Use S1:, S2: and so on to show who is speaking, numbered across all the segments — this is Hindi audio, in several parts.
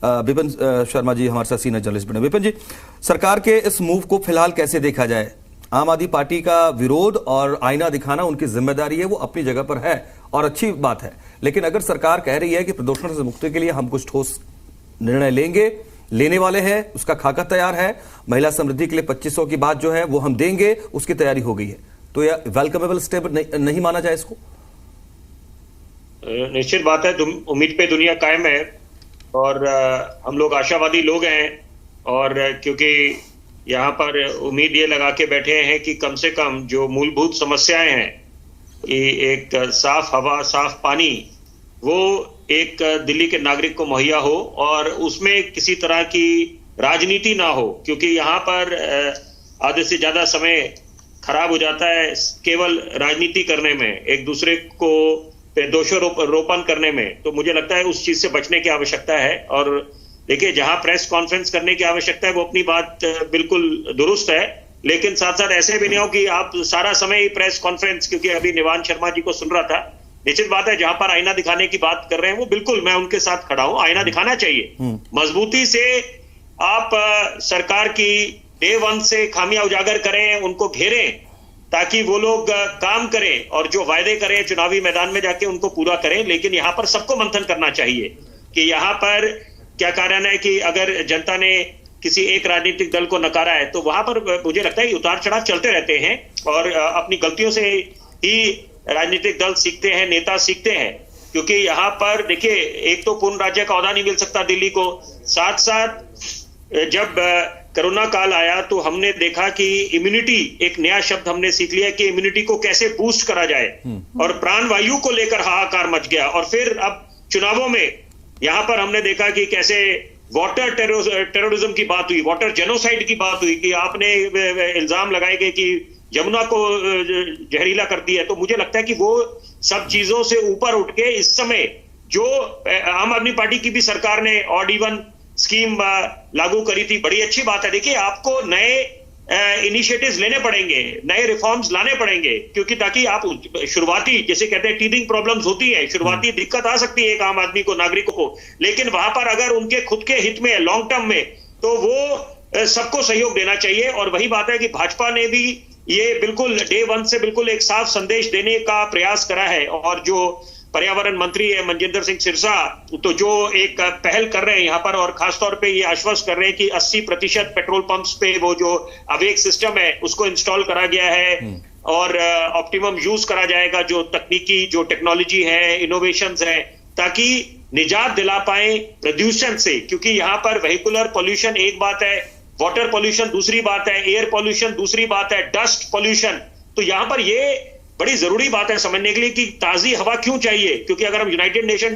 S1: विपिन शर्मा जी हमारे साथ सीनियर जर्नलिस्ट बने। विपिन जी, सरकार के इस मूव को फिलहाल कैसे देखा जाए? आम आदमी पार्टी का विरोध और आईना दिखाना उनकी जिम्मेदारी है, वो अपनी जगह पर है और अच्छी बात है, लेकिन अगर सरकार कह रही है कि प्रदूषण से मुक्ति के लिए हम कुछ ठोस निर्णय लेंगे, लेने वाले हैं, उसका खाका तैयार है, महिला समृद्धि के लिए 2500 की बात जो है वो हम देंगे, उसकी तैयारी हो गई है, तो यह वेलकमेबल स्टेप नहीं माना जाए इसको?
S2: निश्चित बात है, उम्मीद पे दुनिया कायम है और हम लोग आशावादी लोग हैं और क्योंकि यहाँ पर उम्मीद ये लगा के बैठे हैं कि कम से कम जो मूलभूत समस्याएं हैं कि एक साफ हवा, साफ पानी, वो एक दिल्ली के नागरिक को मुहैया हो और उसमें किसी तरह की राजनीति ना हो, क्योंकि यहाँ पर आधे से ज्यादा समय खराब हो जाता है केवल राजनीति करने में, एक दूसरे को दोषारोपण करने में। तो मुझे लगता है उस चीज से बचने की आवश्यकता है। और देखिए, जहां प्रेस कॉन्फ्रेंस करने की आवश्यकता है वो अपनी बात बिल्कुल दुरुस्त है, लेकिन साथ साथ ऐसे भी नहीं हो कि आप सारा समय ही प्रेस कॉन्फ्रेंस, क्योंकि अभी निवान शर्मा जी को सुन रहा था, निश्चित बात है जहां पर आईना दिखाने की बात कर रहे हैं वो बिल्कुल मैं उनके साथ खड़ा हूं, आईना दिखाना चाहिए मजबूती से। आप सरकार की डे वन से खामियां उजागर करें, उनको घेरें ताकि वो लोग काम करें और जो वायदे करें चुनावी मैदान में जाके उनको पूरा करें। लेकिन यहाँ पर सबको मंथन करना चाहिए कि यहाँ पर क्या कारण है कि अगर जनता ने किसी एक राजनीतिक दल को नकारा है तो वहां पर मुझे लगता है उतार चढ़ाव चलते रहते हैं और अपनी गलतियों से ही राजनीतिक दल सीखते हैं, नेता सीखते हैं। क्योंकि यहाँ पर देखिए, एक तो पूर्ण राज्य का ओहदा नहीं मिल सकता दिल्ली को, साथ साथ जब कोरोना काल आया तो हमने देखा कि इम्यूनिटी, एक नया शब्द हमने सीख लिया कि इम्यूनिटी को कैसे बूस्ट करा जाए और प्राणवायु को लेकर हाहाकार मच गया। और फिर अब चुनावों में यहां पर हमने देखा कि कैसे वाटर टेररिज्म की बात हुई, वाटर जेनोसाइड की बात हुई कि आपने इल्जाम लगाए गए कि यमुना को जहरीला कर दिया। तो मुझे लगता है कि वो सब चीजों से ऊपर उठ के इस समय जो आम आदमी पार्टी की भी सरकार ने ऑड इवन स्कीम लागू करी थी, बड़ी अच्छी बात है। देखिए, आपको नए इनिशिएटिव्स लेने पड़ेंगे, नए रिफॉर्म्स लाने पड़ेंगे, क्योंकि ताकि आप शुरुआती, जैसे कहते हैं टीथिंग प्रॉब्लम्स होती है, शुरुआती दिक्कत आ सकती है एक आम आदमी को, नागरिकों को, लेकिन वहां पर अगर उनके खुद के हित में, लॉन्ग टर्म में, तो वो सबको सहयोग देना चाहिए। और वही बात है कि भाजपा ने भी ये बिल्कुल डे वन से बिल्कुल एक साफ संदेश देने का प्रयास करा है। और जो पर्यावरण मंत्री है मनजिंदर सिंह सिरसा, तो जो एक पहल कर रहे हैं यहाँ पर और खासतौर पे ये आश्वस्त कर रहे हैं कि 80% पेट्रोल पंप्स पे वो जो अवेक सिस्टम है उसको इंस्टॉल करा गया है और ऑप्टिमम यूज करा जाएगा, जो तकनीकी, जो टेक्नोलॉजी है, इनोवेशंस है, ताकि निजात दिला पाए प्रदूषण से। क्योंकि यहाँ पर वेहिकुलर पॉल्यूशन एक बात है, वाटर पॉल्यूशन दूसरी बात है, एयर पॉल्यूशन दूसरी बात है, डस्ट पॉल्यूशन। तो यहाँ पर ये बड़ी जरूरी बात है समझने के लिए कि ताजी हवा क्यों चाहिए। क्योंकि अगर हम यूनाइटेड नेशन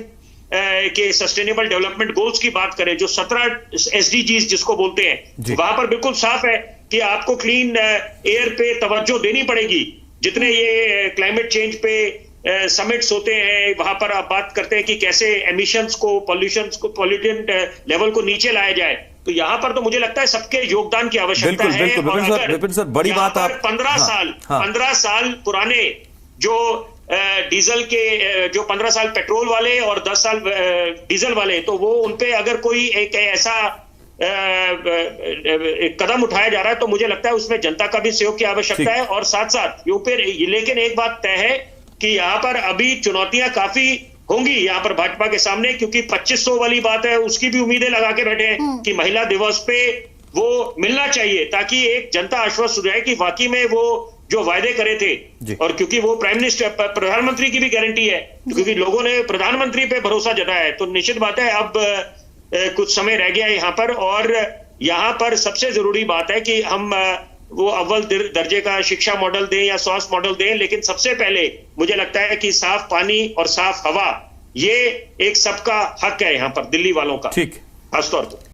S2: के सस्टेनेबल डेवलपमेंट गोल्स की बात करें, जो 17 SDGs जिसको बोलते हैं, वहां पर बिल्कुल साफ है कि आपको क्लीन एयर पे तवज्जो देनी पड़ेगी। जितने ये क्लाइमेट चेंज पे समिट्स होते हैं, वहां पर आप बात करते हैं कि कैसे एमिशंस को, पॉल्यूटेंट लेवल को नीचे लाया जाए। तो यहाँ पर तो मुझे लगता है सबके योगदान की आवश्यकता है।
S1: विपिन सर, बड़ी बात आप
S2: 15 साल पुराने जो डीजल के, जो 15 साल पेट्रोल वाले और 10 साल डीजल वाले, तो वो उनपे अगर कोई एक ऐसा कदम उठाया जा रहा है तो मुझे लगता है उसमें जनता का भी सहयोग की आवश्यकता है। और साथ साथ लेकिन एक बात तय है कि यहाँ पर अभी चुनौतियां काफी होंगी यहाँ पर भाजपा के सामने, क्योंकि 2500 वाली बात है, उसकी भी उम्मीदें लगा के बैठे हैं कि महिला दिवस पे वो मिलना चाहिए, ताकि एक जनता आश्वस्त हो जाए कि वाकई में वो जो वायदे करे थे। और क्योंकि वो प्राइम मिनिस्टर, प्रधानमंत्री की भी गारंटी है, क्योंकि लोगों ने प्रधानमंत्री पे भरोसा जताया है। तो निश्चित बात है अब कुछ समय रह गया है यहाँ पर, और यहाँ पर सबसे जरूरी बात है कि हम वो अव्वल दर्जे का शिक्षा मॉडल दें या स्वास्थ्य मॉडल दें, लेकिन सबसे पहले मुझे लगता है कि साफ पानी और साफ हवा, ये एक सबका हक है यहाँ पर दिल्ली वालों का,
S1: ठीक,
S2: खासतौर पर।